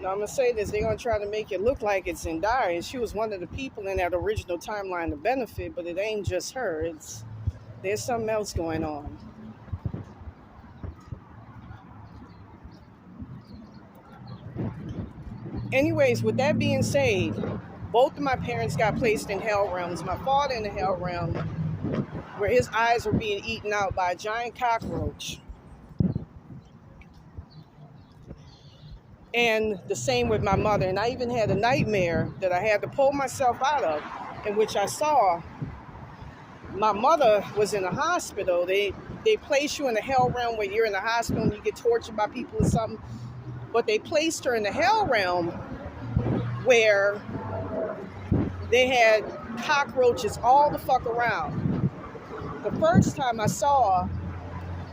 Now, I'm going to say this. They're going to try to make it look like it's in dire. And she was one of the people in that original timeline to benefit, but it ain't just her. There's something else going on. Anyways, with that being said, both of my parents got placed in hell realms. My father in the hell realm, where his eyes were being eaten out by a giant cockroach. And the same with my mother. And I even had a nightmare that I had to pull myself out of, in which I saw my mother was in a hospital. They place you in the hell realm where you're in the hospital and you get tortured by people or something. But they placed her in the hell realm where they had cockroaches all the fuck around. The first time I saw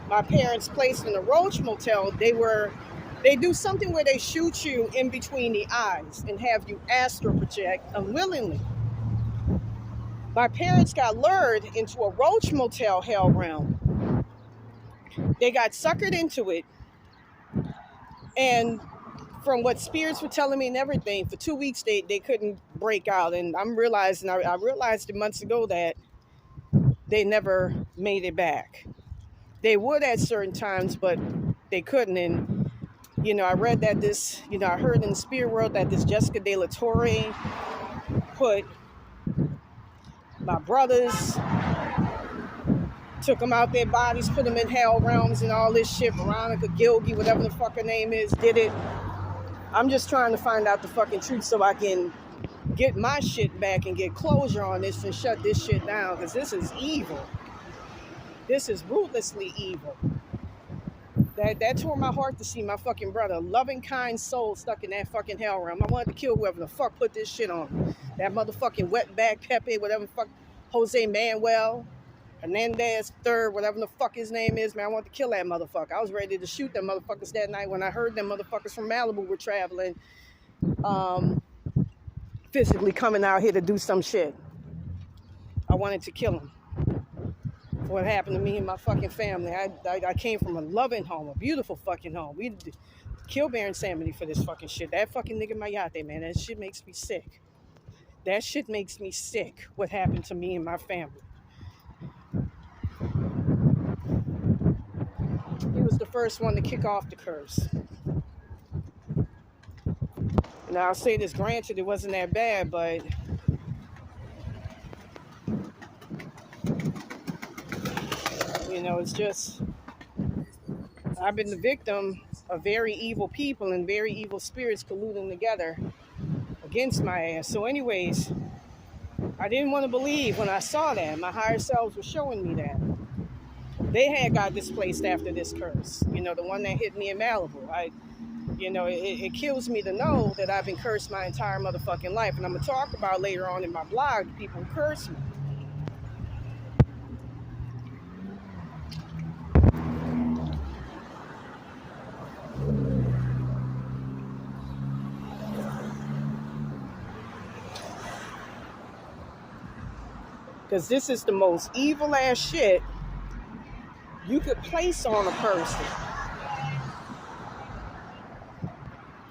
my parents placed in a roach motel, they do something where they shoot you in between the eyes and have you astral project unwillingly. My parents got lured into a roach motel hell realm. They got suckered into it. And from what spirits were telling me and everything, for 2 weeks they couldn't break out. And I'm realizing, I realized it months ago that they never made it back. They would at certain times, but they couldn't. And, I read that I heard in the spirit world that this Veronica De La Torre put my brothers, took them out their bodies, put them in hell realms and all this shit. Veronica Gilgo, whatever the fuck her name is, did it. I'm just trying to find out the fucking truth so I can get my shit back and get closure on this and shut this shit down, because this is evil. This is ruthlessly evil. That tore my heart to see my fucking brother, loving, kind soul, stuck in that fucking hell realm. I wanted to kill whoever the fuck put this shit on. That motherfucking wetback Pepe, whatever the fuck, Jose Manuel Hernandez III, whatever the fuck his name is, man. I wanted to kill that motherfucker. I was ready to shoot them motherfuckers that night when I heard them motherfuckers from Malibu were traveling, physically coming out here to do some shit. I wanted to kill them. What happened to me and my fucking family. I came from a loving home, a beautiful fucking home. We kill Bear Insanity for this fucking shit. That fucking nigga Mayate, man, that shit makes me sick. That shit makes me sick, what happened to me and my family. He was the first one to kick off the curse. Now, I'll say this, granted, it wasn't that bad, but it's just, I've been the victim of very evil people and very evil spirits colluding together against my ass. So anyways, I didn't want to believe when I saw that. My higher selves were showing me that. They had got displaced after this curse. The one that hit me in Malibu. It kills me to know that I've been cursed my entire motherfucking life. And I'm going to talk about later on in my blog, people who curse me. Because this is the most evil ass shit you could place on a person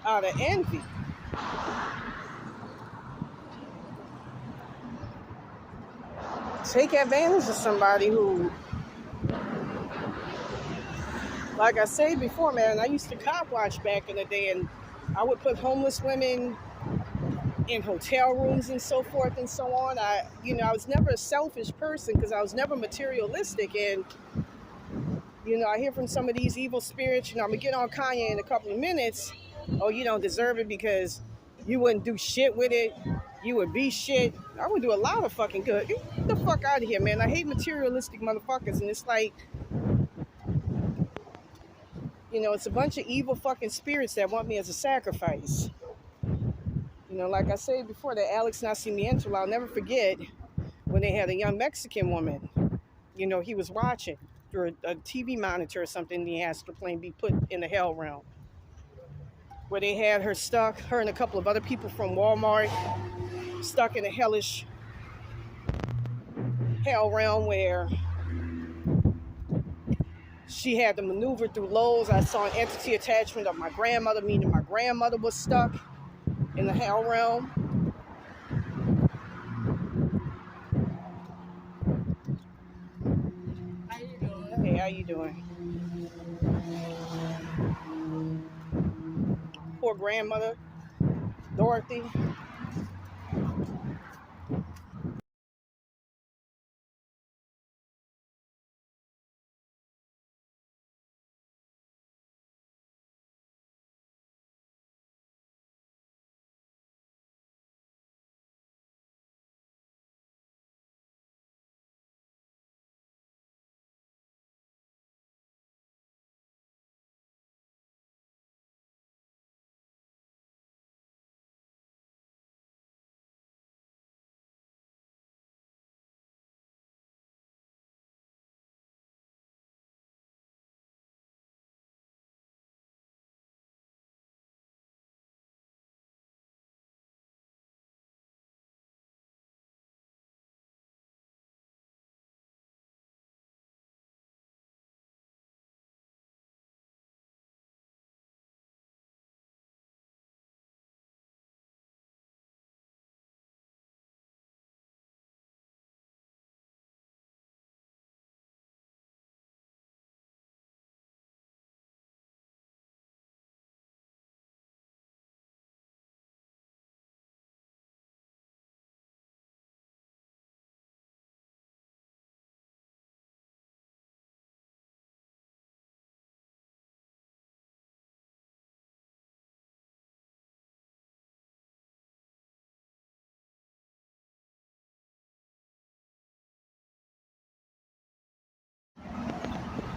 out of envy. Take advantage of somebody who, like I said before, man, I used to cop watch back in the day, and I would put homeless women in hotel rooms and so forth and so on. I was never a selfish person because I was never materialistic. And, I hear from some of these evil spirits, I'm going to get on Kanye in a couple of minutes. Oh, you don't deserve it because you wouldn't do shit with it. You would be shit. I would do a lot of fucking good. Get the fuck out of here, man. I hate materialistic motherfuckers. And it's like, it's a bunch of evil fucking spirits that want me as a sacrifice. Like I said before, that Alex Nacimiento, I'll never forget when they had a young Mexican woman. He was watching through a TV monitor or something. He asked her plane be put in the hell realm, where they had her stuck, her and a couple of other people from Walmart, stuck in a hellish hell realm where She had to maneuver through lows. I saw an entity attachment of my grandmother, meaning my grandmother was stuck in the hell realm. How you doing? Hey, how you doing? Poor grandmother, Dorothy.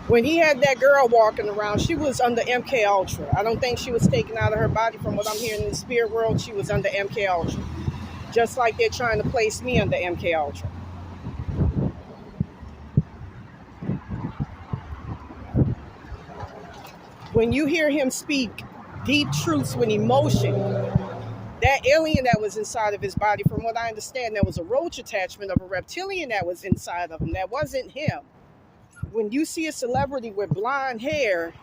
When he had that girl walking around, she was under MK Ultra. I don't think she was taken out of her body. From what I'm hearing in the spirit world, she was under MK Ultra. Just like they're trying to place me under MK Ultra. When you hear him speak deep truths with emotion, that alien that was inside of his body, from what I understand, there was a roach attachment of a reptilian that was inside of him. That wasn't him. When you see a celebrity with blonde hair,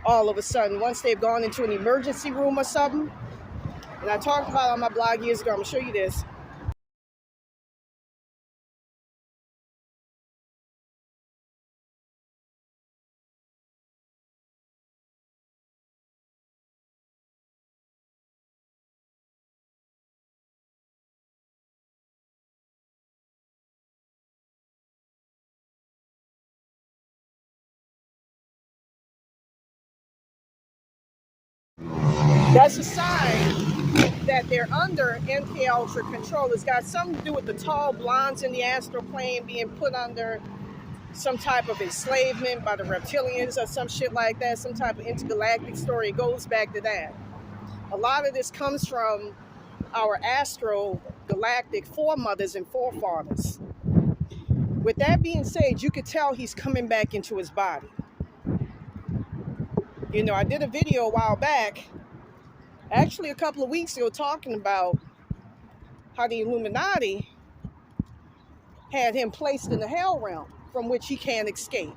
all of a sudden, once they've gone into an emergency room or something, and I talked about it on my blog years ago, I'm going to show you this. That's a sign that they're under MK Ultra control. It's got something to do with the tall blondes in the astral plane being put under some type of enslavement by the reptilians or some shit like that, some type of intergalactic story. It goes back to that. A lot of this comes from our astral galactic foremothers and forefathers. With that being said, you could tell he's coming back into his body. You know, I did a video a while back, actually a couple of weeks ago, talking about how the Illuminati had him placed in the hell realm from which he can't escape.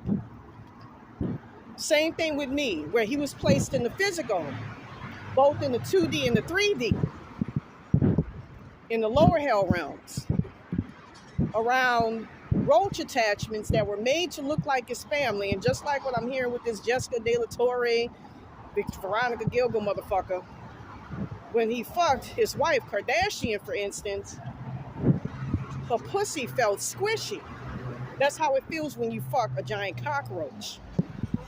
Same thing with me, where he was placed in the physical, both in the 2D and the 3D, in the lower hell realms, around roach attachments that were made to look like his family. And just like what I'm hearing with this Jessica De La Torre, Veronica Gilgo motherfucker, when he fucked his wife, Kardashian, for instance, her pussy felt squishy. That's how it feels when you fuck a giant cockroach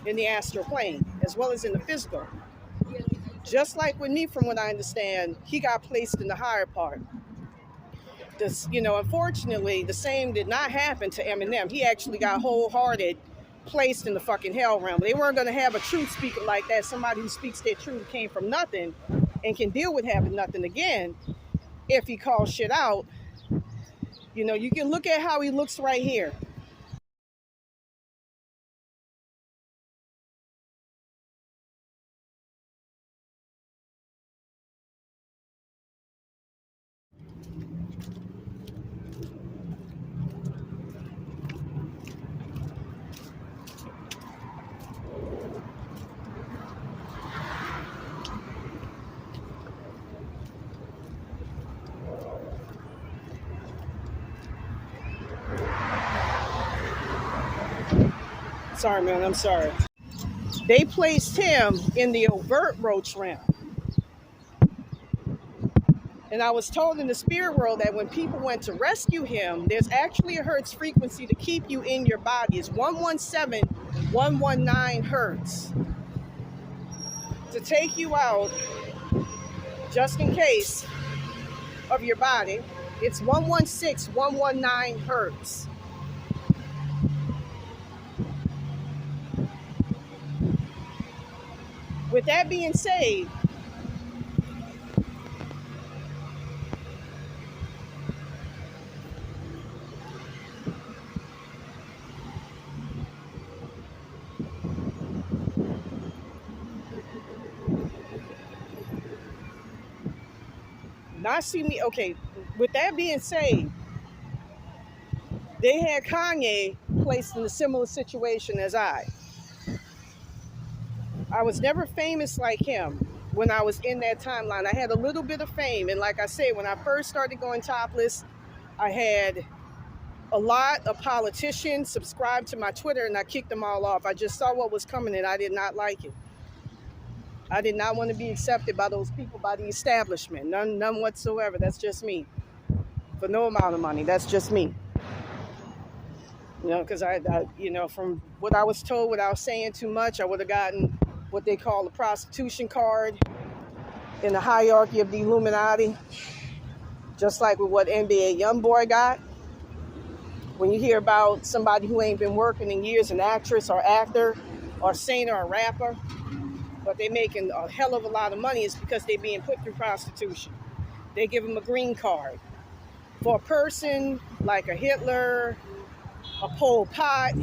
in the astral plane, as well as in the physical. Just like with me, from what I understand, he got placed in the higher part. This, you know, unfortunately, the same did not happen to Eminem. He actually got wholehearted placed in the fucking hell realm. They weren't going to have a truth speaker like that, somebody who speaks their truth, came from nothing and can deal with having nothing again if he calls shit out. You know, you can look at how he looks right here. Sorry, man, I'm sorry. They placed him in the overt roach realm. And I was told in the spirit world that when people went to rescue him, there's actually a hertz frequency to keep you in your body. It's 117, 119 hertz to take you out just in case of your body. It's 116, 119 hertz. With that being said, not see me. Okay, with that being said, they had Kanye placed in a similar situation as I. I was never famous like him when I was in that timeline. I had a little bit of fame. And like I said, when I first started going topless, I had a lot of politicians subscribed to my Twitter and I kicked them all off. I just saw what was coming and I did not like it. I did not want to be accepted by those people, by the establishment. None whatsoever. That's just me. For no amount of money. That's just me. You know, because from what I was told without saying too much, I would have gotten what they call the prostitution card in the hierarchy of the Illuminati, just like with what NBA Youngboy got. When you hear about somebody who ain't been working in years, an actress or actor or singer or rapper, but they making a hell of a lot of money, is because they being put through prostitution. They give them a green card. For a person like a Hitler, a Pol Pot,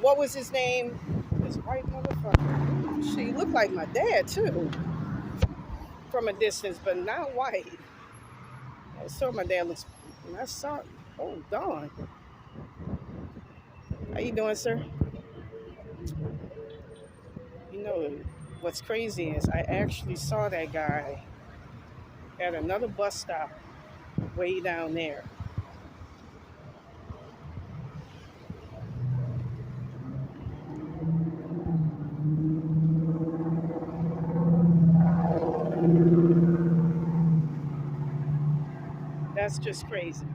what was his name? This white motherfucker. She looked like my dad too, from a distance, but not white. I saw my dad looks. I saw. Oh, Dawn. How you doing, sir? You know what's crazy is I actually saw that guy at another bus stop way down there. That's just crazy.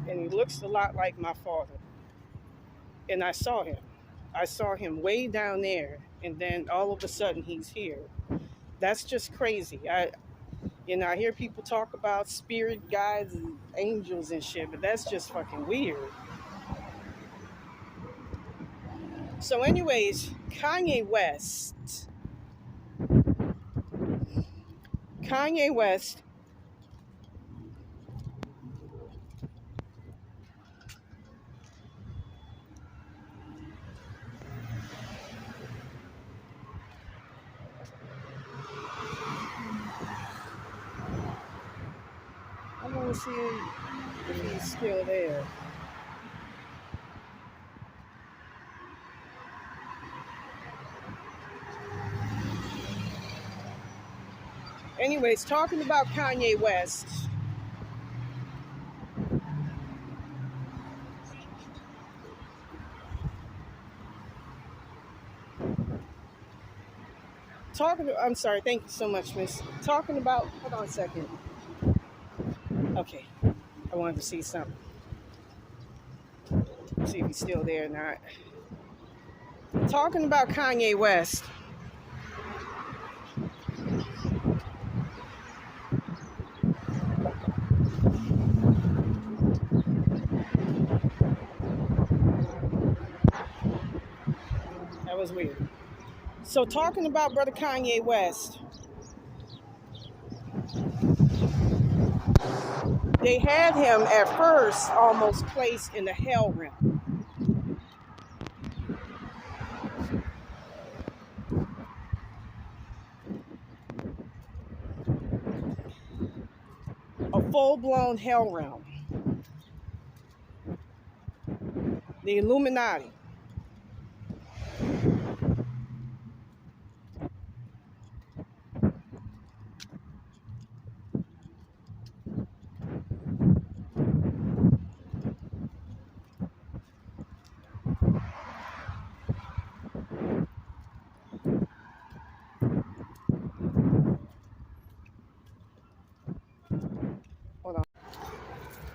And he looks a lot like my father. And I saw him. I saw him way down there, and then all of a sudden he's here. That's just crazy. I hear people talk about spirit guides and angels and shit, but that's just fucking weird. So anyways, Kanye West. I want to see if he's still there. Anyways, talking about Kanye West. I'm sorry, thank you so much, miss. Talking about, hold on a second. Okay, I wanted to see something. See if he's still there or not. Talking about Kanye West. That was weird. So talking about brother Kanye West. They had him at first almost placed in the hell realm. A full-blown hell realm. The Illuminati.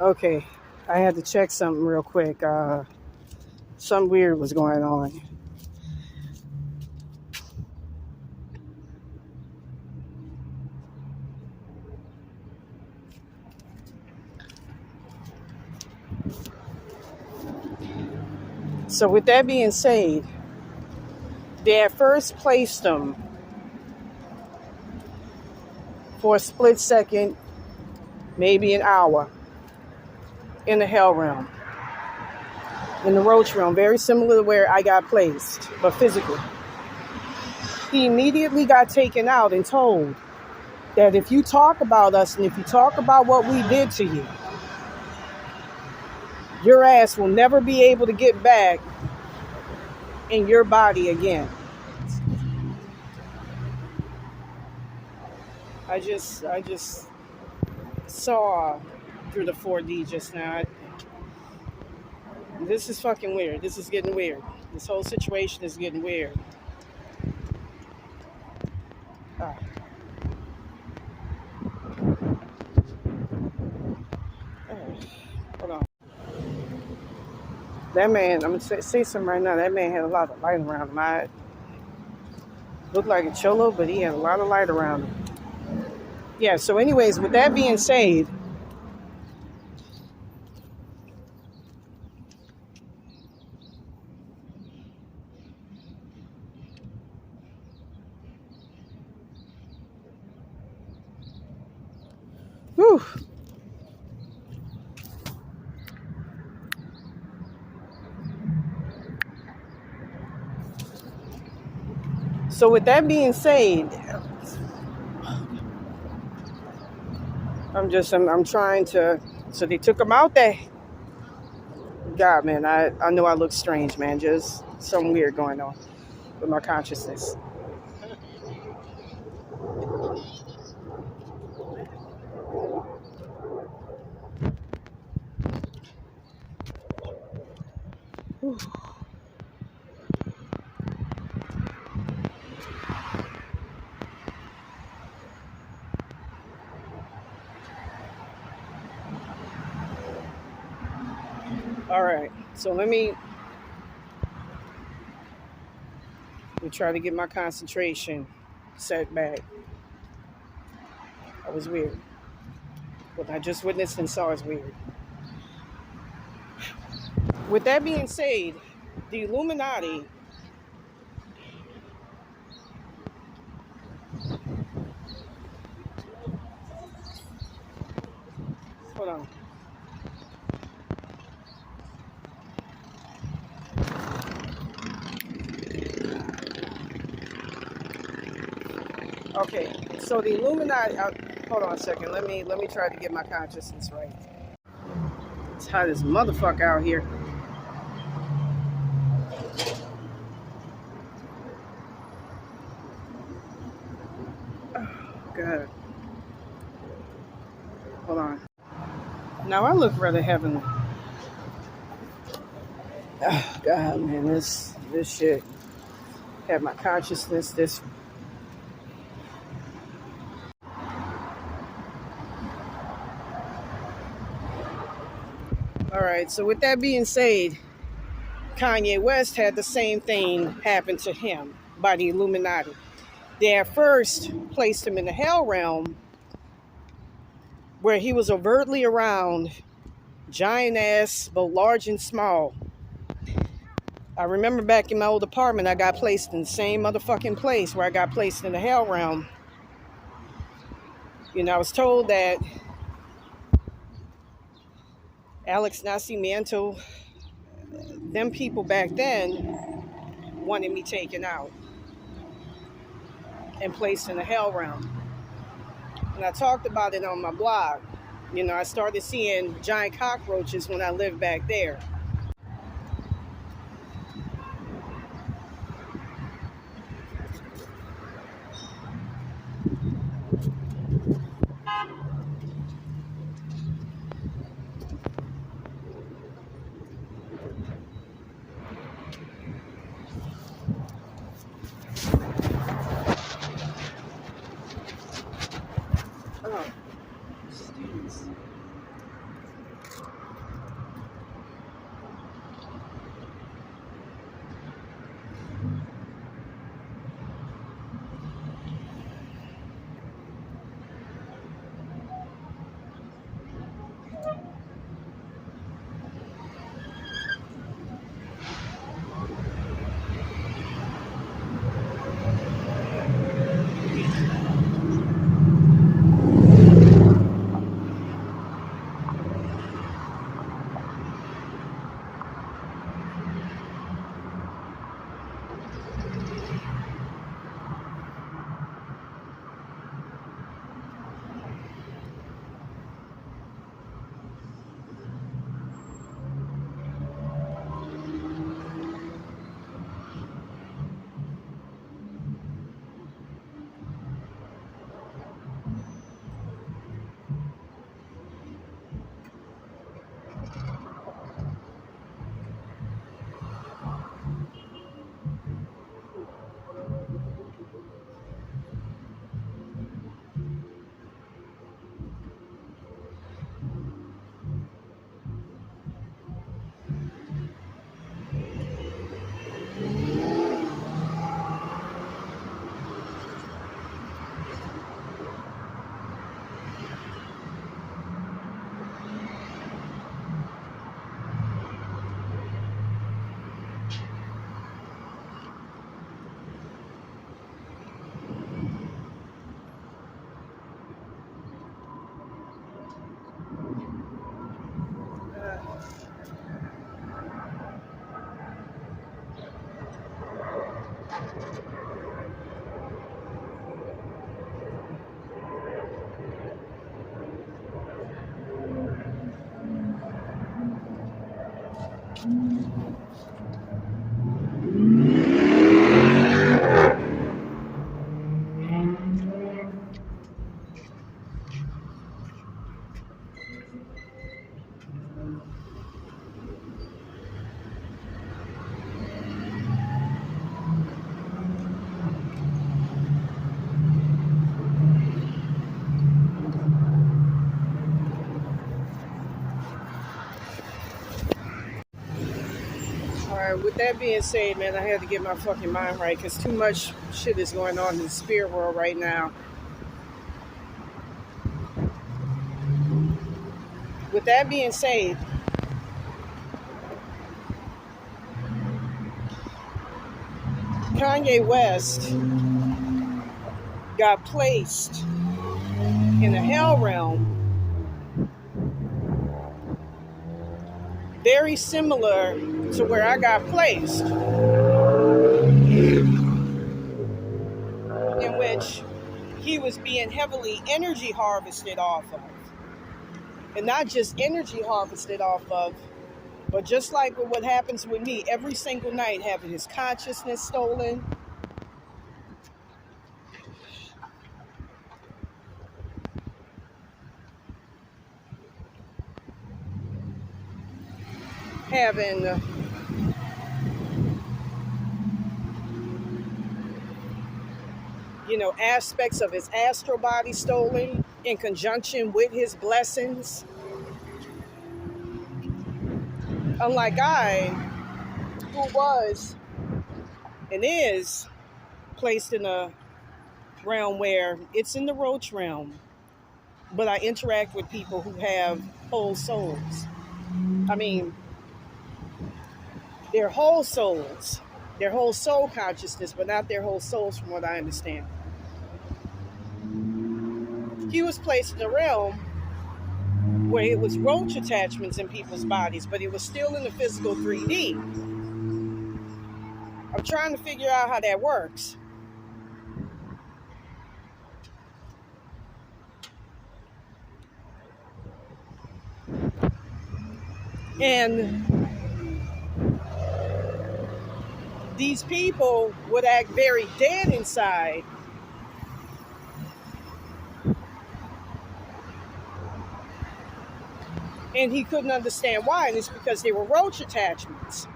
Okay, I had to check something real quick. Something weird was going on. So with that being said, they at first placed him for a split second, maybe an hour, in the hell realm, in the roach realm, very similar to where I got placed, but physically. He immediately got taken out and told that if you talk about us and if you talk about what we did to you, your ass will never be able to get back in your body again. I just saw through the 4D just now. This is fucking weird. This is getting weird. This whole situation is getting weird. Ah. Hold on. That man, I'm gonna say something right now. That man had a lot of light around him. I looked like a cholo, but he had a lot of light around him. Yeah. So, anyways, with that being said, whew. So with that being said, I'm trying to. So they took him out there. God, man, I know I look strange, man. Just something weird going on with my consciousness. Whew. All right, so let me try to get my concentration set back. That was weird. What I just witnessed and saw is weird. With that being said, the Illuminati hold on. Okay, so the Illuminati. Hold on a second. Let me try to get my consciousness right. It's hot as motherfucker out here. Oh, God. Hold on. Now I look rather heavenly. Oh, God, man, this shit had my consciousness this. All right, so with that being said, Kanye West had the same thing happen to him by the Illuminati. They at first placed him in the hell realm where he was overtly around giant ass, both large and small. I remember back in my old apartment, I got placed in the same motherfucking place where I got placed in the hell realm. You know, I was told that Alex Nascimento, them people back then wanted me taken out and placed in the hell realm. And I talked about it on my blog. You know, I started seeing giant cockroaches when I lived back there. Oh, jeez. All right, with that being said, man, I had to get my fucking mind right because too much shit is going on in the spirit world right now. With that being said, Kanye West got placed in the hell realm very similar to where I got placed, in which he was being heavily energy harvested off of. And not just energy harvested off of, but just like what happens with me every single night, having his consciousness stolen, having aspects of his astral body stolen in conjunction with his blessings. Unlike I, who was and is placed in a realm where it's in the roach realm, but I interact with people who have whole souls. I mean, their whole souls, their whole soul consciousness, but not their whole souls from what I understand. He was placed in a realm where it was roach attachments in people's bodies, but it was still in the physical 3D. I'm trying to figure out how that works. And these people would act very dead inside. And he couldn't understand why, and it's because they were roach attachments.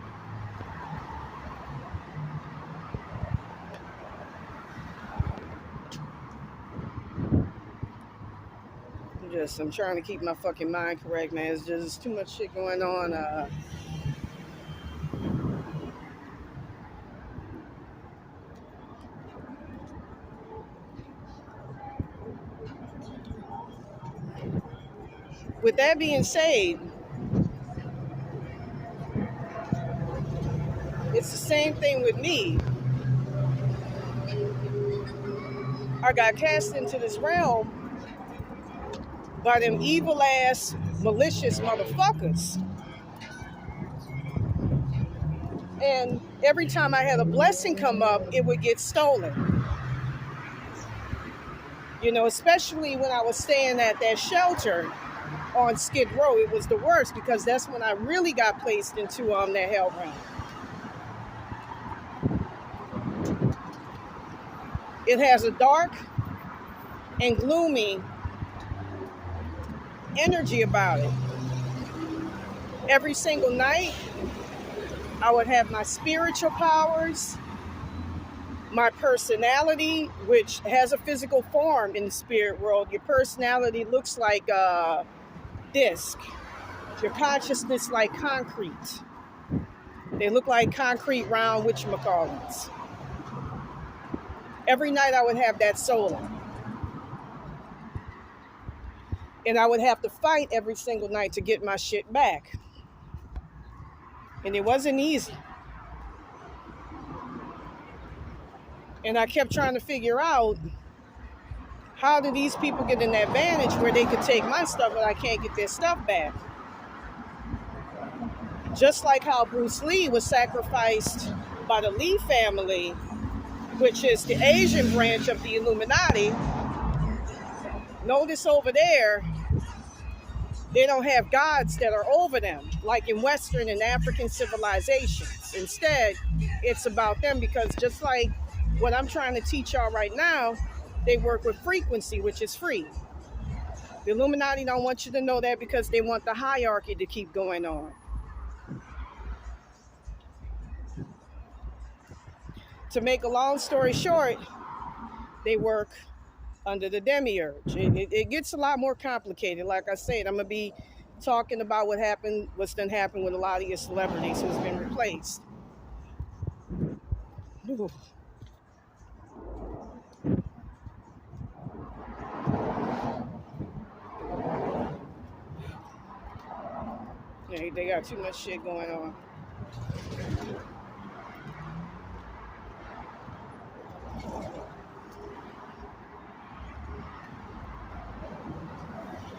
I'm trying to keep my fucking mind correct, man. It's just too much shit going on. With that being said, it's the same thing with me. I got cast into this realm by them evil ass, malicious motherfuckers. And every time I had a blessing come up, it would get stolen. Especially when I was staying at that shelter on Skid Row, it was the worst because that's when I really got placed into that hell realm. It has a dark and gloomy energy about it. Every single night, I would have my spiritual powers, my personality, which has a physical form in the spirit world. Your personality looks like a disc. Your consciousness like concrete. They look like concrete round whatchamacallits. Every night I would have that solar. And I would have to fight every single night to get my shit back. And it wasn't easy. And I kept trying to figure out, how do these people get an advantage where they could take my stuff but I can't get their stuff back? Just like how Bruce Lee was sacrificed by the Lee family, which is the Asian branch of the Illuminati. Notice over there, They don't have gods that are over them, like in Western and African civilizations. Instead, it's about them because just like what I'm trying to teach y'all right now, they work with frequency, which is free. The Illuminati don't want you to know that because they want the hierarchy to keep going on. To make a long story short, they work under the demiurge. It gets a lot more complicated. Like I said, I'm going to be talking about what's done happened with a lot of your celebrities who's been replaced. Ooh. Yeah, they got too much shit going on.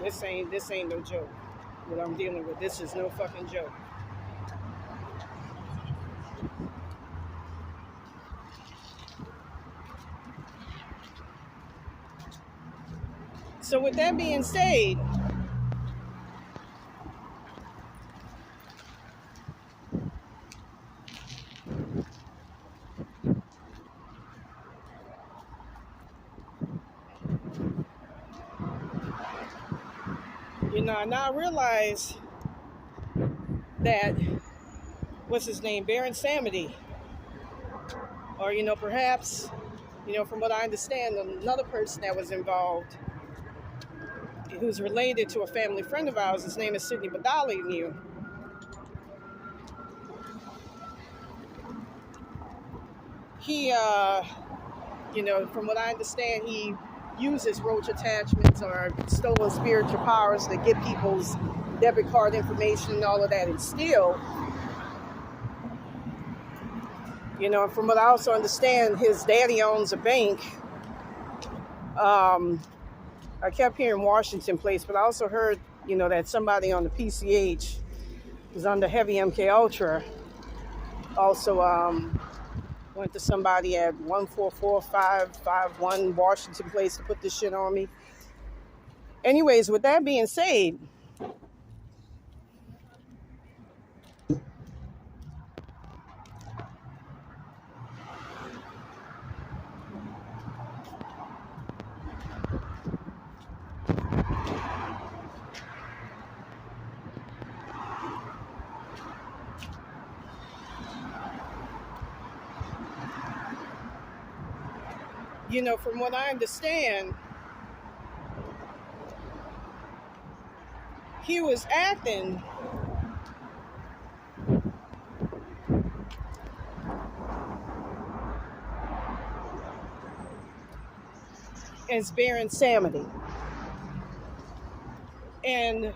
This ain't no joke. What I'm dealing with, this is no fucking joke. So with that being said, now I realize that what's his name, Baron Samedi, or perhaps, from what I understand, another person that was involved, who's related to a family friend of ours. His name is Sidney Badali. He, from what I understand, he uses roach attachments or stolen spiritual powers to get people's debit card information and all of that. And still, from what I also understand, his daddy owns a bank. I kept hearing Washington Place, but I also heard, that somebody on the PCH was under heavy MK Ultra. Also, went to somebody at 144551 Washington Place to put this shit on me. Anyways, with that being said, from what I understand, he was acting as Baron Samedi and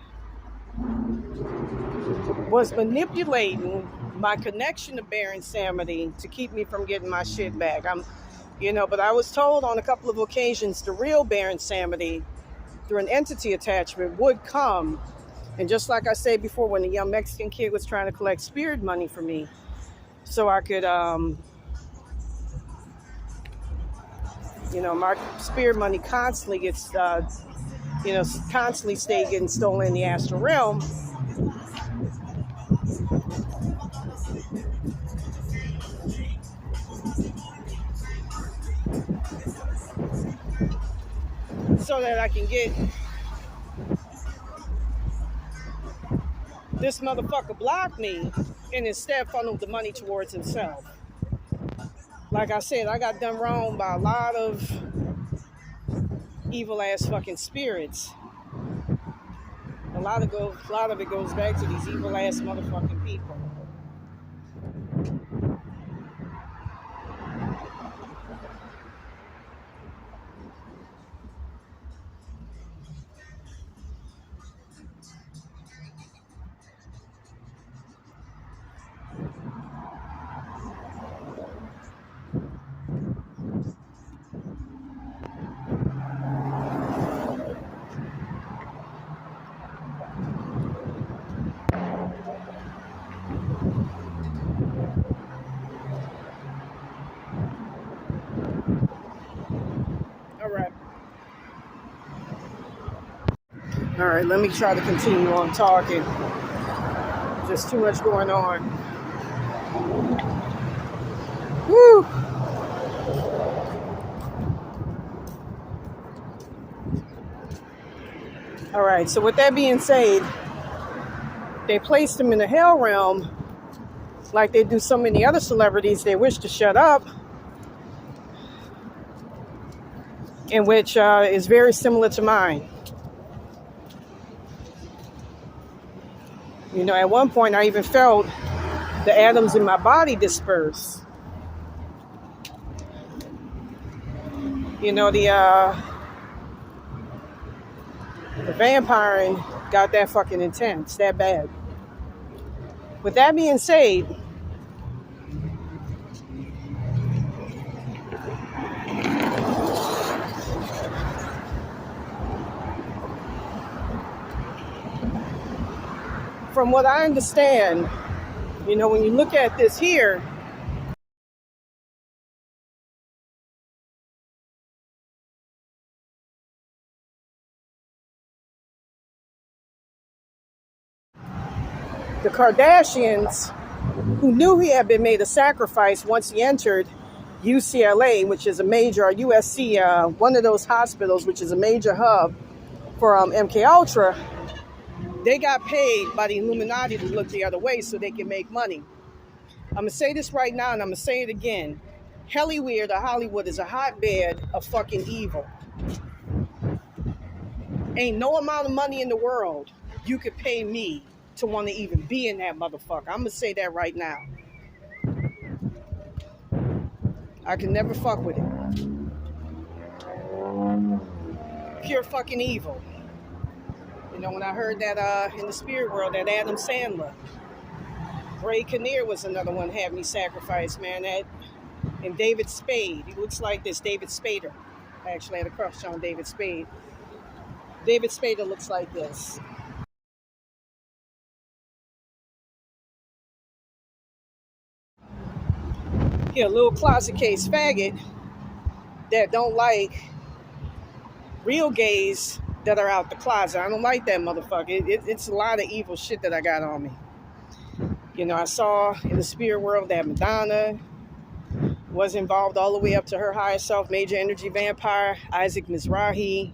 was manipulating my connection to Baron Samedi to keep me from getting my shit back. But I was told on a couple of occasions the real Baron Samedi, through an entity attachment, would come. And just like I said before, when the young Mexican kid was trying to collect spirit money for me, so I could, my spirit money constantly gets, constantly stay getting stolen in the astral realm. So that I can get this motherfucker block me and instead funnel the money towards himself. Like I said, I got done wrong by a lot of evil ass fucking spirits. A lot of it goes back to these evil ass motherfucking people. All right, let me try to continue on talking. Just too much going on. Woo! All right, so with that being said, they placed him in the hell realm like they do so many other celebrities they wish to shut up, in which is very similar to mine. You know, at one point I even felt the atoms in my body disperse. You know, the vampiring got that fucking intense, that bad. With that being said, from what I understand, you know, when you look at this here, the Kardashians, who knew he had been made a sacrifice once he entered UCLA, which is a major, USC, one of those hospitals, which is a major hub for MK Ultra, they got paid by the Illuminati to look the other way so they can make money. I'm going to say this right now, and I'm going to say it again. Hollywood or Hollywood is a hotbed of fucking evil. Ain't no amount of money in the world you could pay me to want to even be in that motherfucker. I'm going to say that right now. I can never fuck with it. Pure fucking evil. You know, when I heard that in the spirit world, that Adam Sandler, Ray Kinnear was another one had me sacrificed, man. That and David Spade. He looks like this, David Spader. I actually had a crush on David Spade. David Spader looks like this. He a little closet case faggot that don't like real gays that are out the closet. I don't like that motherfucker. It's a lot of evil shit that I got on me. You know, I saw in the spirit world that Madonna was involved all the way up to her higher self, major energy vampire, Isaac Mizrahi.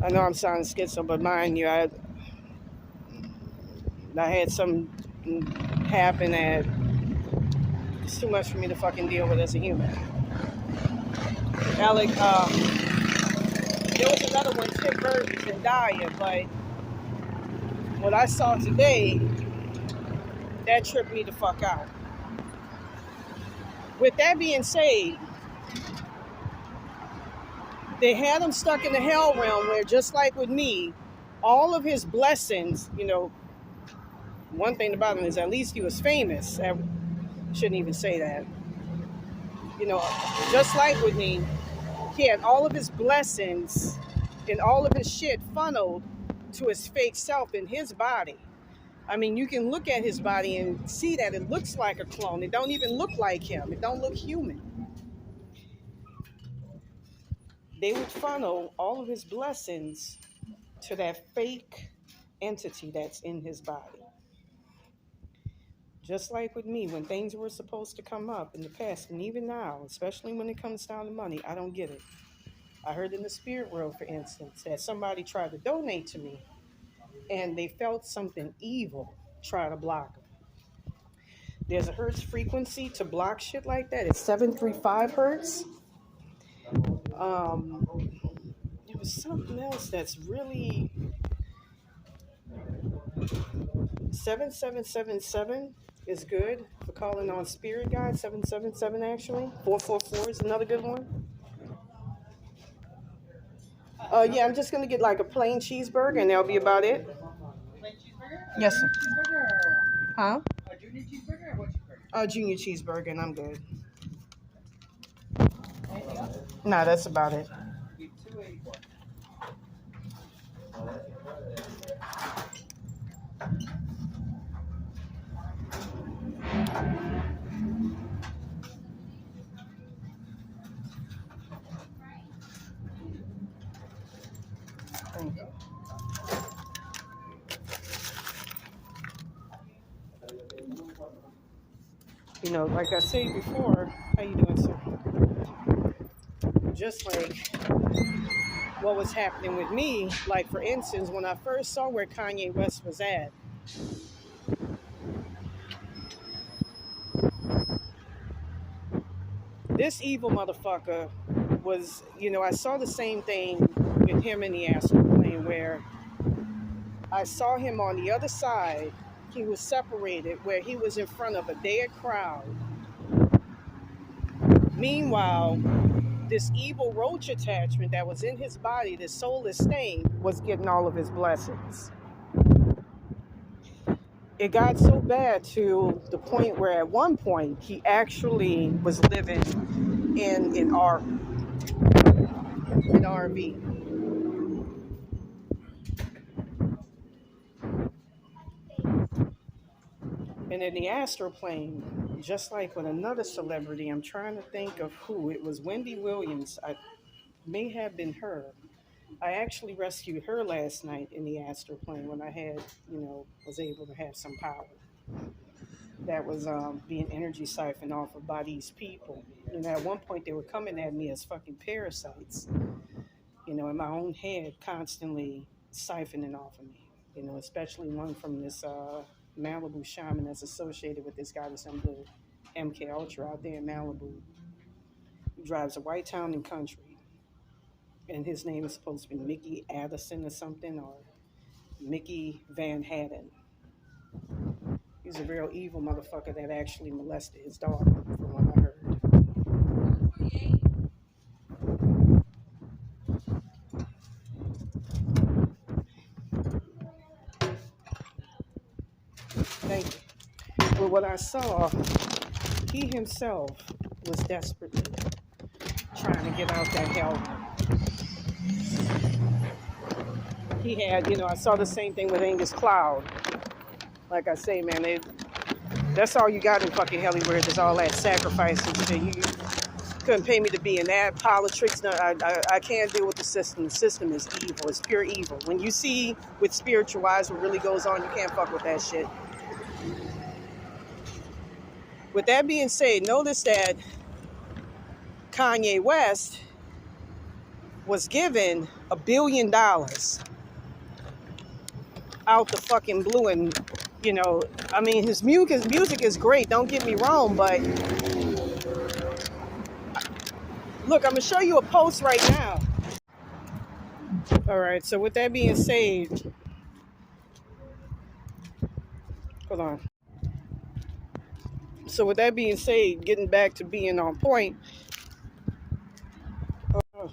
I know I'm sounding schizo, but mind you, I had something happen that it's too much for me to fucking deal with as a human. Alec, there was another one, Tim Burton's and Daya, but what I saw today, that tripped me the fuck out. With that being said, they had him stuck in the hell realm where, just like with me, all of his blessings, you know, one thing about him is at least he was famous. I shouldn't even say that. You know, just like with me, he had all of his blessings and all of his shit funneled to his fake self in his body. I mean, you can look at his body and see that it looks like a clone. It don't even look like him. It don't look human. They would funnel all of his blessings to that fake entity that's in his body. Just like with me, when things were supposed to come up in the past, and even now, especially when it comes down to money, I don't get it. I heard in the spirit world, for instance, that somebody tried to donate to me, and they felt something evil try to block them. There's a hertz frequency to block shit like that. It's 735 hertz. There was something else that's really 7777 is good for calling on spirit guide. 777 actually. 444 is another good one. Yeah, I'm just gonna get like a plain cheeseburger, and that'll be about it. Plain cheeseburger? Yes, sir. Cheeseburger. Huh? A junior cheeseburger or what cheeseburger? Junior cheeseburger, and I'm good. Anything else? Nah, that's about it. Be 284. Thank you. You know, like I said before, how you doing, sir? Just like what was happening with me, like for instance, when I first saw where Kanye West was at, this evil motherfucker was, you know, I saw the same thing with him in the astral plane where I saw him on the other side. He was separated where he was in front of a dead crowd. Meanwhile, this evil roach attachment that was in his body, this soulless stain, was getting all of his blessings. It got so bad to the point where at one point he actually was living in an RV. And in the astral plane, just like with another celebrity, I'm trying to think of who. It was Wendy Williams. I may have been her. I actually rescued her last night in the astral plane when I had, you know, was able to have some power. That was being energy siphoned off of by these people. And at one point, they were coming at me as fucking parasites, you know, in my own head, constantly siphoning off of me, you know, especially one from this Malibu shaman that's associated with this guy that's under MK Ultra out there in Malibu. He drives a white town and country, and his name is supposed to be Mickey Addison or something, or Mickey Van Hatten. He's a real evil motherfucker that actually molested his daughter, from what I heard. Thank you. But what I saw, he himself was desperately trying to get out that hell. He had, you know, I saw the same thing with Angus Cloud. Like I say, man, that's all you got in fucking Hollywood is all that sacrifice and shit. You couldn't pay me to be in that politics. No, I can't deal with the system. The system is evil. It's pure evil. When you see with spiritual eyes what really goes on, you can't fuck with that shit. With that being said, notice that Kanye West was given $1 billion out the fucking blue, and you know, I mean, his music is great. Don't get me wrong, but look, I'm gonna show you a post right now. All right. So with that being said, hold on. So with that being said, getting back to being on point. Uh, all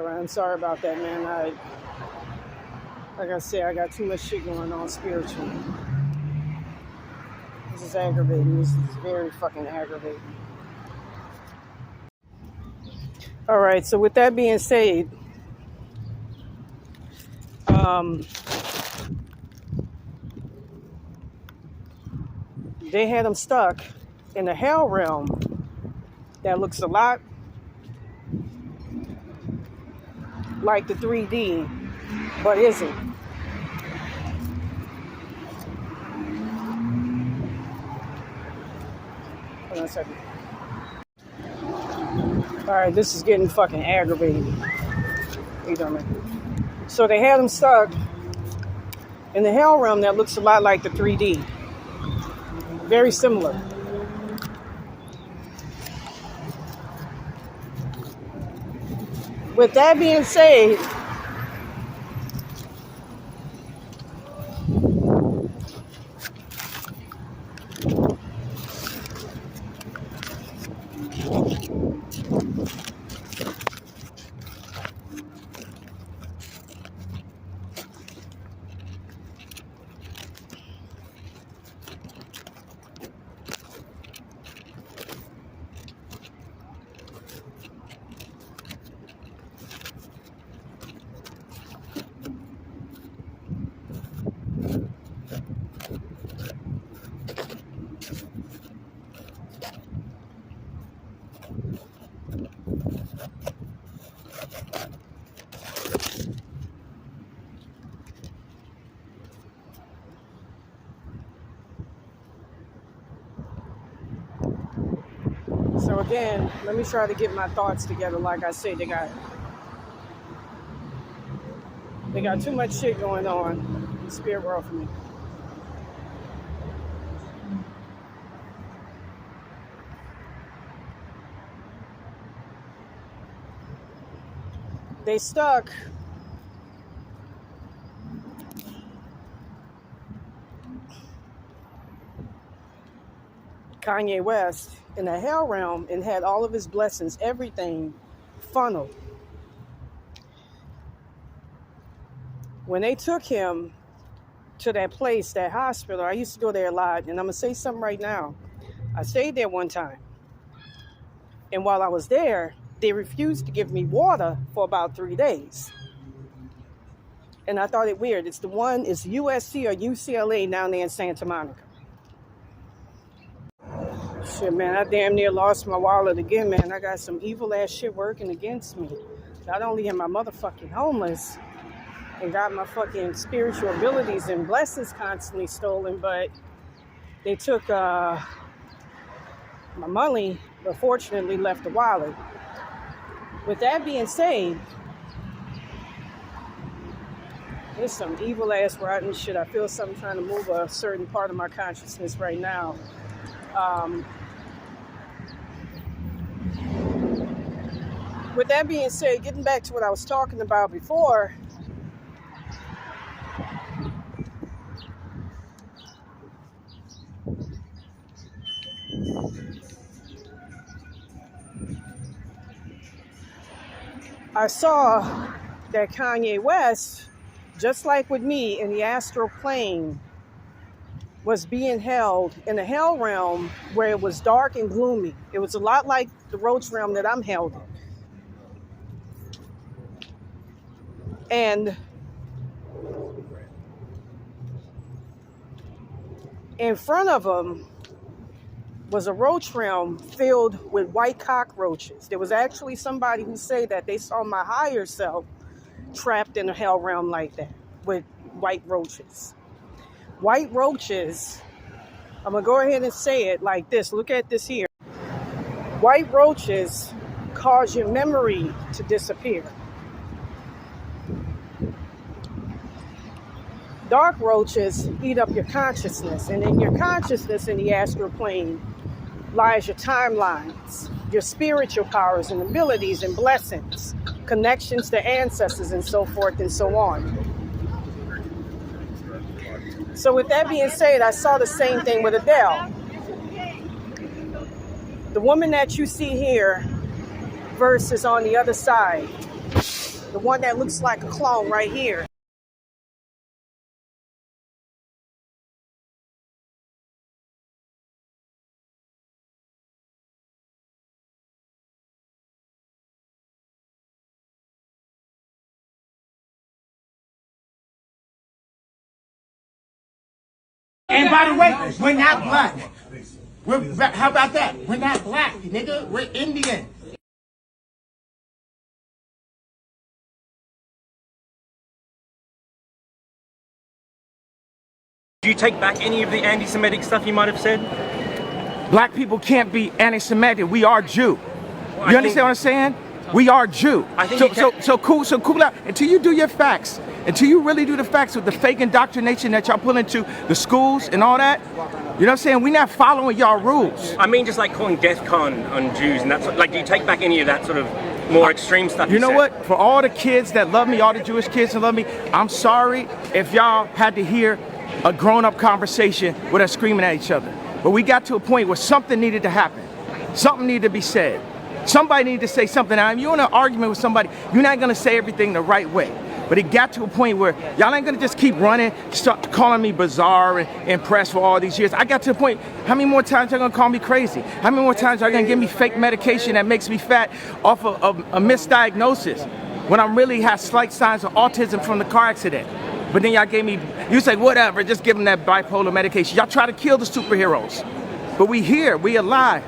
right. I'm sorry about that, man. Like I said, I got too much shit going on spiritually. This is aggravating. This is very fucking aggravating. All right. So with that being said, they had him stuck in a hell realm that looks a lot like the 3D, but isn't. Hold on a second. All right, this is getting fucking aggravating. How you doing, man? So they had him stuck in the hell realm that looks a lot like the 3D. Very similar. With that being said, again, let me try to get my thoughts together. Like I said, they got too much shit going on in the spirit world for me. They stuck Kanye West in the hell realm and had all of his blessings, everything funneled. When they took him to that place, that hospital, I used to go there a lot, and I'm going to say something right now. I stayed there one time. And while I was there, they refused to give me water for about 3 days. And I thought it weird. It's USC or UCLA down there in Santa Monica. Shit, man, I damn near lost my wallet again, man. I got some evil ass shit working against me. Not only am I motherfucking homeless and got my fucking spiritual abilities and blessings constantly stolen, but they took my money, but fortunately left the wallet. With that being said, there's some evil ass rotten shit. I feel something trying to move a certain part of my consciousness right now. With that being said, getting back to what I was talking about before, I saw that Kanye West, just like with me in the astral plane, was being held in the hell realm where it was dark and gloomy. It was a lot like the roach realm that I'm held in. And in front of him was a roach realm filled with white cockroaches. There was actually somebody who said that they saw my higher self trapped in a hell realm like that with white roaches. White roaches, I'm going to go ahead and say it like this. Look at this here. White roaches cause your memory to disappear. Dark roaches eat up your consciousness. And in your consciousness in the astral plane lies your timelines, your spiritual powers and abilities and blessings, connections to ancestors and so forth and so on. So with that being said, I saw the same thing with Adele. The woman that you see here versus on the other side. The one that looks like a clone right here. And by the way, we're not black. How about that? We're not black, nigga. We're Indian. Do you take back any of the anti-Semitic stuff you might have said? Black people can't be anti-Semitic. We are Jew. Well, You understand what I'm saying? We are Jew. I think So cool out. Until you do your facts, until you really do the facts with the fake indoctrination that y'all pull into the schools and all that, you know what I'm saying? We're not following y'all rules. I mean, just like calling death con on Jews and that sort. Like, do you take back any of that sort of more extreme stuff? You know what? For all the kids that love me, all the Jewish kids that love me, I'm sorry if y'all had to hear a grown-up conversation with us screaming at each other. But we got to a point where something needed to happen. Something needed to be said. Somebody needed to say something. Now, if you're in an argument with somebody, you're not going to say everything the right way. But it got to a point where y'all ain't going to just keep running, start calling me bizarre and impressed for all these years. I got to the point, how many more times y'all going to call me crazy? How many more times y'all going to give me fake medication that makes me fat off of a misdiagnosis when I really have slight signs of autism from the car accident? But then y'all gave me, you say, whatever, just give them that bipolar medication. Y'all try to kill the superheroes. But we here, we alive.